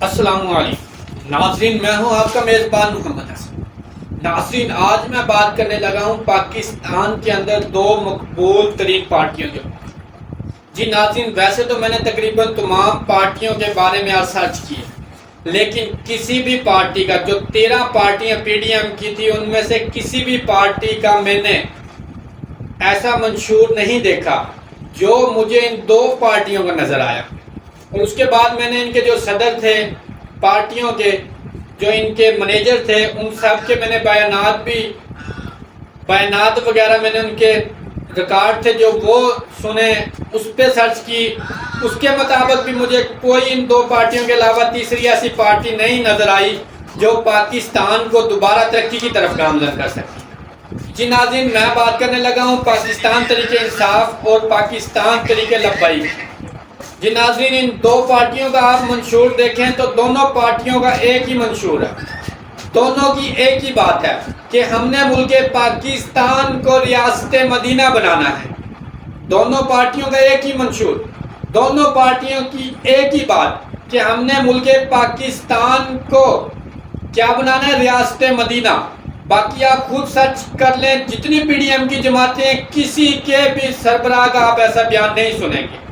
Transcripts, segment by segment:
السلام علیکم ناظرین، میں ہوں آپ کا میزبان محمد حسن۔ ناظرین، آج میں بات کرنے لگا ہوں پاکستان کے اندر دو مقبول ترین پارٹیوں کے بارے۔ جی ناظرین، ویسے تو میں نے تقریباً تمام پارٹیوں کے بارے میں سرچ کی، لیکن کسی بھی پارٹی کا جو 13 پارٹیاں پی ڈی ایم کی تھی ان میں سے کسی بھی پارٹی کا میں نے ایسا منشور نہیں دیکھا جو مجھے ان دو پارٹیوں کا نظر آیا۔ اور اس کے بعد میں نے ان کے جو صدر تھے پارٹیوں کے، جو ان کے منیجر تھے، ان سب کے میں نے بیانات وغیرہ میں نے ان کے ریکارڈ تھے جو وہ سنے، اس پہ سرچ کی۔ اس کے مطابق بھی مجھے کوئی ان دو پارٹیوں کے علاوہ تیسری ایسی پارٹی نہیں نظر آئی جو پاکستان کو دوبارہ ترقی کی طرف گامزن کر سکتی۔ جی ناظرین، میں بات کرنے لگا ہوں پاکستان تحریک انصاف اور پاکستان تحریک لبیک۔ جی ناظرین، ان دو پارٹیوں کا آپ منشور دیکھیں تو دونوں پارٹیوں کا ایک ہی منشور ہے، دونوں کی ایک ہی بات ہے کہ ہم نے ملک پاکستان کو ریاست مدینہ بنانا ہے۔ دونوں پارٹیوں کا ایک ہی منشور، دونوں پارٹیوں کی ایک ہی بات کہ ہم نے ملک پاکستان کو کیا بنانا ہے، ریاست مدینہ۔ باقی آپ خود سرچ کر لیں، جتنی پی ڈی ایم کی جماعتیں، کسی کے بھی سربراہ کا آپ ایسا بیان نہیں سنیں گے۔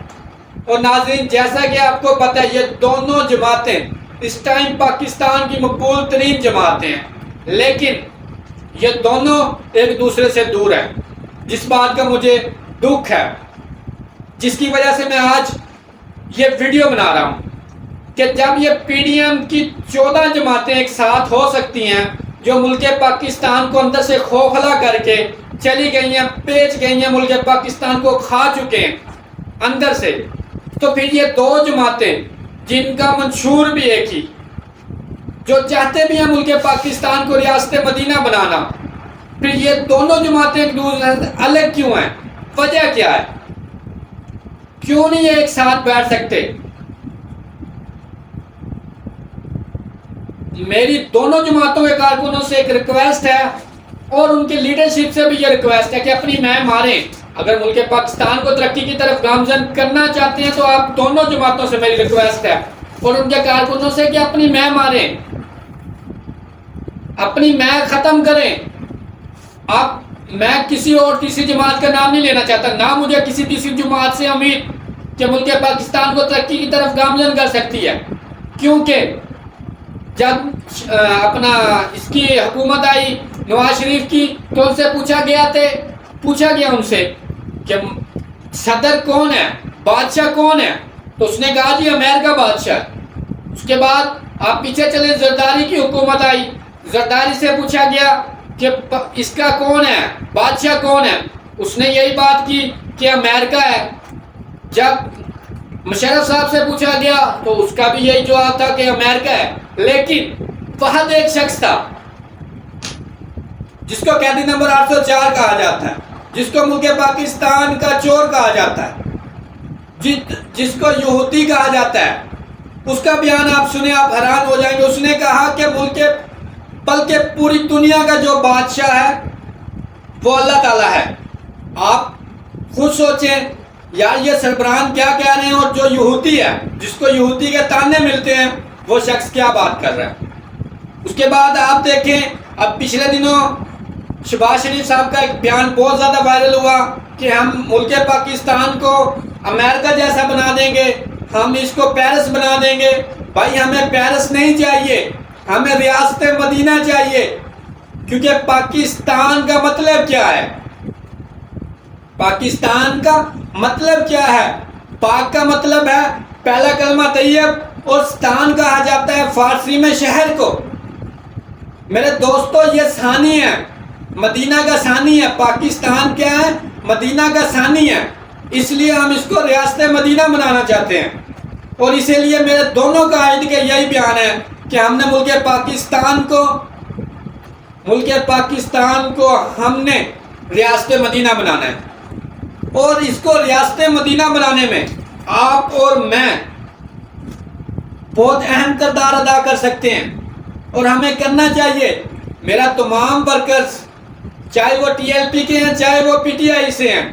اور ناظرین، جیسا کہ آپ کو پتہ ہے، یہ دونوں جماعتیں اس ٹائم پاکستان کی مقبول ترین جماعتیں ہیں، لیکن یہ دونوں ایک دوسرے سے دور ہیں، جس بات کا مجھے دکھ ہے، جس کی وجہ سے میں آج یہ ویڈیو بنا رہا ہوں کہ جب یہ پی ڈی ایم کی 14 جماعتیں ایک ساتھ ہو سکتی ہیں جو ملک پاکستان کو اندر سے کھوکھلا کر کے چلی گئی ہیں، بیچ گئی ہیں، ملک پاکستان کو کھا چکے ہیں اندر سے، تو پھر یہ دو جماعتیں جن کا منشور بھی ایک ہی، جو چاہتے بھی ہیں ملک پاکستان کو ریاست مدینہ بنانا، پھر یہ دونوں جماعتیں ایک دوسرے سے الگ کیوں ہیں؟ وجہ کیا ہے؟ کیوں نہیں یہ ایک ساتھ بیٹھ سکتے؟ میری دونوں جماعتوں کے کارکنوں سے ایک ریکویسٹ ہے اور ان کے لیڈرشپ سے بھی یہ ریکویسٹ ہے کہ اپنی میں ماریں۔ اگر ملک پاکستان کو ترقی کی طرف گامزن کرنا چاہتے ہیں تو آپ دونوں جماعتوں سے میری ریکویسٹ ہے اور ان کے کارکنوں سے کہ اپنی میں ماریں، اپنی میں ختم کریں۔ میں کسی اور تیسری جماعت کا نام نہیں لینا چاہتا، نہ مجھے کسی تیسری جماعت سے امید کہ ملک پاکستان کو ترقی کی طرف گامزن کر سکتی ہے، کیونکہ جب اس کی حکومت آئی نواز شریف کی تو ان سے پوچھا گیا ان سے کہ صدر کون ہے، بادشاہ کون ہے، تو اس نے کہا جی امریکہ بادشاہ۔ اس کے بعد آپ پیچھے چلیں، زرداری کی حکومت آئی، زرداری سے پوچھا گیا کہ اس کا کون ہے، بادشاہ کون ہے، اس نے یہی بات کی کہ امریکہ ہے۔ جب مشرف صاحب سے پوچھا گیا تو اس کا بھی یہی جواب تھا کہ امریکہ ہے، لیکن فہد ایک شخص تھا جس کو قیدی نمبر 804 کہا جاتا ہے، جس کو ملک پاکستان کا چور کہا جاتا ہے، جس کو یہودی کہا جاتا ہے۔ اس کا بیان آپ سنیں، آپ حیران ہو جائیں گے۔ اس نے کہا کہ بلکہ پوری دنیا کا جو بادشاہ ہے وہ اللہ تعالیٰ ہے۔ آپ خود سوچیں یار، یہ سربراہان کیا کہہ رہے ہیں، اور جو یہودی ہے، جس کو یہودی کے تانے ملتے ہیں، وہ شخص کیا بات کر رہا ہے۔ اس کے بعد آپ دیکھیں، اب پچھلے دنوں شہباز شریف صاحب کا ایک بیان بہت زیادہ وائرل ہوا کہ ہم ملک پاکستان کو امریکہ جیسا بنا دیں گے، ہم اس کو پیرس بنا دیں گے۔ بھائی، ہمیں پیرس نہیں چاہیے، ہمیں ریاست مدینہ چاہیے، کیونکہ پاکستان کا مطلب کیا ہے؟ پاکستان کا مطلب کیا ہے؟ پاک کا مطلب ہے پہلا کلمہ طیب، اور ستان کہا جاتا ہے فارسی میں شہر کو۔ میرے دوستو، یہ ثانی ہے، مدینہ کا ثانی ہے۔ پاکستان کیا ہے؟ مدینہ کا ثانی ہے، اس لیے ہم اس کو ریاست مدینہ بنانا چاہتے ہیں، اور اسی لیے میرے دونوں قائد کے یہی بیان ہے کہ ہم نے ملک پاکستان کو ہم نے ریاست مدینہ بنانا ہے، اور اس کو ریاست مدینہ بنانے میں آپ اور میں بہت اہم کردار ادا کر سکتے ہیں، اور ہمیں کرنا چاہیے۔ میرا تمام ورکرز، چاہے وہ ٹی ایل پی کے ہیں، چاہے وہ پی ٹی آئی سے ہیں،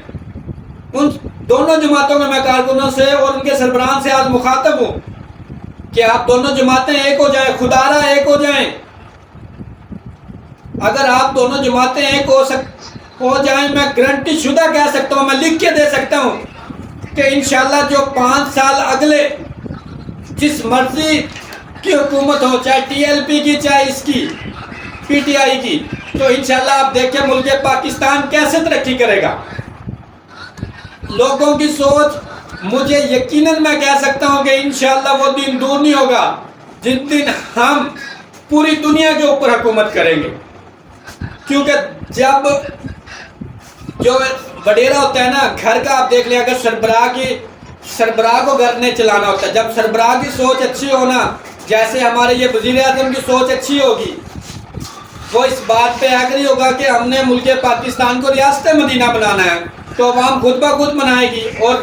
ان دونوں جماعتوں میں کارکنوں سے اور ان کے سربراہان سے آج مخاطب ہوں کہ آپ دونوں جماعتیں ایک ہو جائیں، خدارا ایک ہو جائیں. اگر آپ دونوں جماعتیں ایک ہو جائیں، میں گارنٹی شدہ کہہ سکتا ہوں، میں لکھ کے دے سکتا ہوں کہ انشاءاللہ جو 5 سال اگلے جس مرضی کی حکومت ہو، چاہے ٹی ایل پی کی چاہے اس کی پی ٹی آئی کی، تو انشاءاللہ آپ دیکھیں ملک پاکستان کیسے ترقی کرے گا. لوگوں کی سوچ، مجھے یقیناً میں کہہ سکتا ہوں کہ انشاءاللہ وہ دن دور نہیں ہوگا جن دن ہم پوری دنیا کے اوپر حکومت کریں گے. کیونکہ جب جو وڈیرا ہوتا ہے نا گھر کا، آپ دیکھ لیں اگر سربراہ کو گھر نہیں چلانا ہوتا ہے، جب سربراہ کی سوچ اچھی ہونا، جیسے ہمارے یہ وزیر اعظم کی سوچ اچھی ہوگی، وہ اس بات پہ ایگری ہوگا کہ ہم نے ملک پاکستان کو ریاست مدینہ بنانا ہے، تو عوام خود بخود منائے گی. اور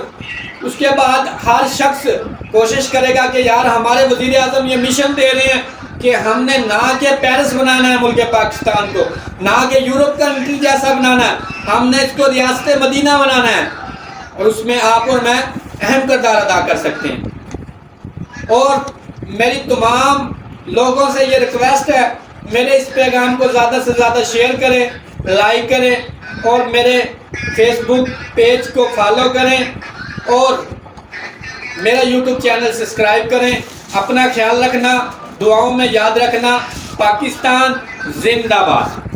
اس کے بعد ہر شخص کوشش کرے گا کہ یار ہمارے وزیر اعظم یہ مشن دے رہے ہیں کہ ہم نے نہ کہ پیرس بنانا ہے ملک پاکستان کو، نہ کہ یورپ کنٹری جیسا بنانا ہے، ہم نے اس کو ریاست مدینہ بنانا ہے. اور اس میں آپ اور میں اہم کردار ادا کر سکتے ہیں. اور میری تمام لوگوں سے یہ ریکویسٹ ہے، میرے اس پیغام کو زیادہ سے زیادہ شیئر کریں، لائک کریں، اور میرے فیس بک پیج کو فالو کریں، اور میرا یوٹیوب چینل سبسکرائب کریں. اپنا خیال رکھنا، دعاؤں میں یاد رکھنا. پاکستان زندہ باد.